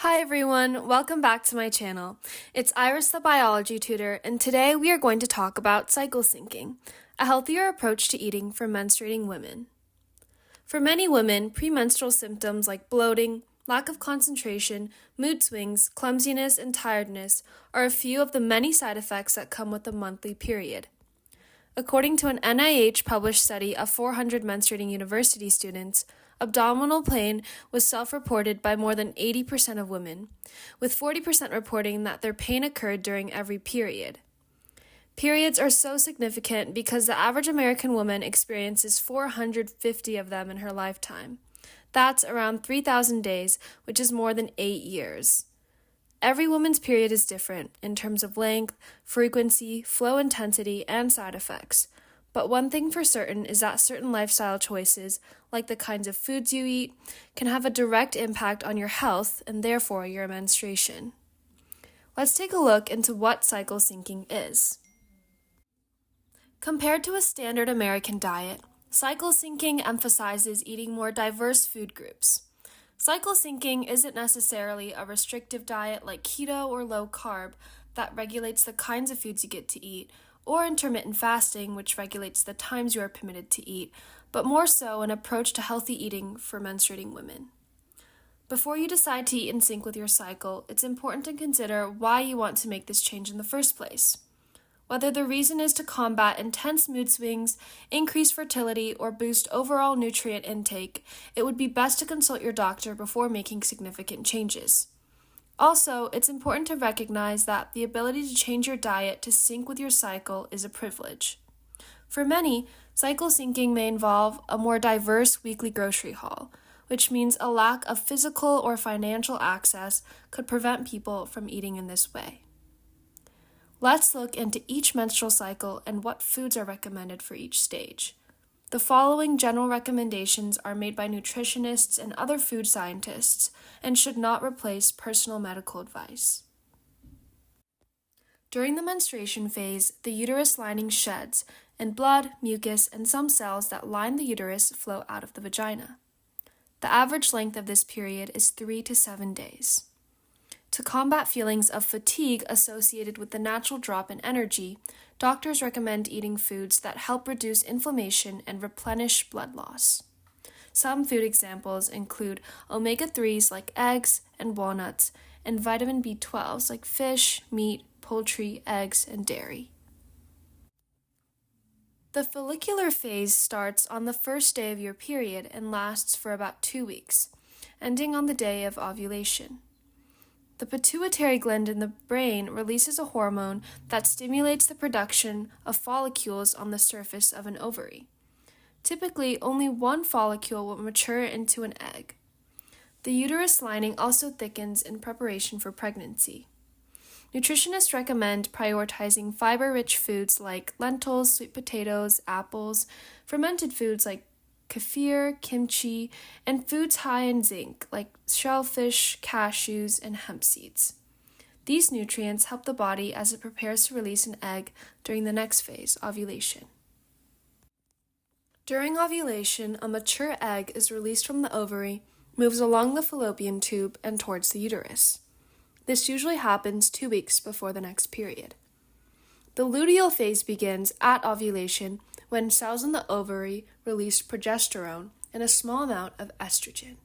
Hi everyone, welcome back to my channel. It's Iris the biology tutor, and today we are going to talk about cycle syncing, a healthier approach to eating for menstruating women. For many women, premenstrual symptoms like bloating, lack of concentration, mood swings, clumsiness, and tiredness are a few of the many side effects that come with the monthly period. According to an NIH-published study of 400 menstruating university students, abdominal pain was self-reported by more than 80% of women, with 40% reporting that their pain occurred during every period. Periods are so significant because the average American woman experiences 450 of them in her lifetime. That's around 3,000 days, which is more than 8 years. Every woman's period is different in terms of length, frequency, flow intensity, and side effects. But one thing for certain is that certain lifestyle choices, like the kinds of foods you eat, can have a direct impact on your health and therefore your menstruation. Let's take a look into what cycle syncing is. Compared to a standard American diet, cycle syncing emphasizes eating more diverse food groups. Cycle syncing isn't necessarily a restrictive diet like keto or low carb that regulates the kinds of foods you get to eat, or intermittent fasting, which regulates the times you are permitted to eat, but more so an approach to healthy eating for menstruating women. Before you decide to eat in sync with your cycle, it's important to consider why you want to make this change in the first place. Whether the reason is to combat intense mood swings, increase fertility, or boost overall nutrient intake, it would be best to consult your doctor before making significant changes. Also, it's important to recognize that the ability to change your diet to sync with your cycle is a privilege. For many, cycle syncing may involve a more diverse weekly grocery haul, which means a lack of physical or financial access could prevent people from eating in this way. Let's look into each menstrual cycle and what foods are recommended for each stage. The following general recommendations are made by nutritionists and other food scientists and should not replace personal medical advice. During the menstruation phase, the uterus lining sheds, and blood, mucus, and some cells that line the uterus flow out of the vagina. The average length of this period is 3 to 7 days. To combat feelings of fatigue associated with the natural drop in energy, doctors recommend eating foods that help reduce inflammation and replenish blood loss. Some food examples include omega-3s like eggs and walnuts, and vitamin B12s like fish, meat, poultry, eggs, and dairy. The follicular phase starts on the first day of your period and lasts for about 2 weeks, ending on the day of ovulation. The pituitary gland in the brain releases a hormone that stimulates the production of follicles on the surface of an ovary. Typically, only one follicle will mature into an egg. The uterus lining also thickens in preparation for pregnancy. Nutritionists recommend prioritizing fiber-rich foods like lentils, sweet potatoes, apples, fermented foods like kefir, kimchi, and foods high in zinc like shellfish, cashews, and hemp seeds. These nutrients help the body as it prepares to release an egg during the next phase, ovulation. During ovulation, a mature egg is released from the ovary, moves along the fallopian tube, and towards the uterus. This usually happens 2 weeks before the next period. The luteal phase begins at ovulation when cells in the ovary release progesterone and a small amount of estrogen.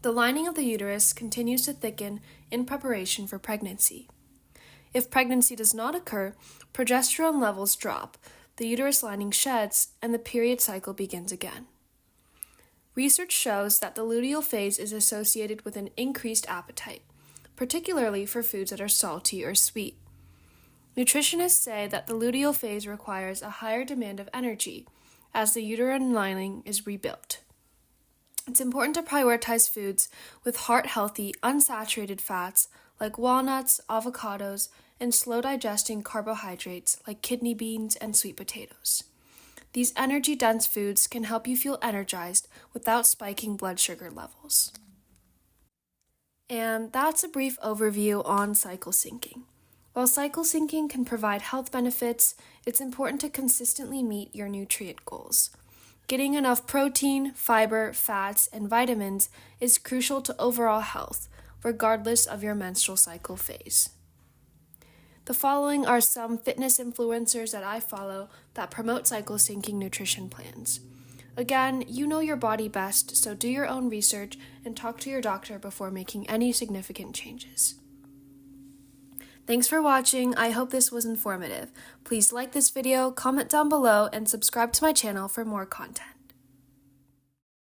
The lining of the uterus continues to thicken in preparation for pregnancy. If pregnancy does not occur, progesterone levels drop, the uterus lining sheds, and the period cycle begins again. Research shows that the luteal phase is associated with an increased appetite, particularly for foods that are salty or sweet. Nutritionists say that the luteal phase requires a higher demand of energy as the uterine lining is rebuilt. It's important to prioritize foods with heart-healthy, unsaturated fats like walnuts, avocados, and slow-digesting carbohydrates like kidney beans and sweet potatoes. These energy-dense foods can help you feel energized without spiking blood sugar levels. And that's a brief overview on cycle syncing. While cycle syncing can provide health benefits, it's important to consistently meet your nutrient goals. Getting enough protein, fiber, fats, and vitamins is crucial to overall health, regardless of your menstrual cycle phase. The following are some fitness influencers that I follow that promote cycle syncing nutrition plans. Again, you know your body best, so do your own research and talk to your doctor before making any significant changes. Thanks for watching. I hope this was informative. Please like this video, comment down below, and subscribe to my channel for more content.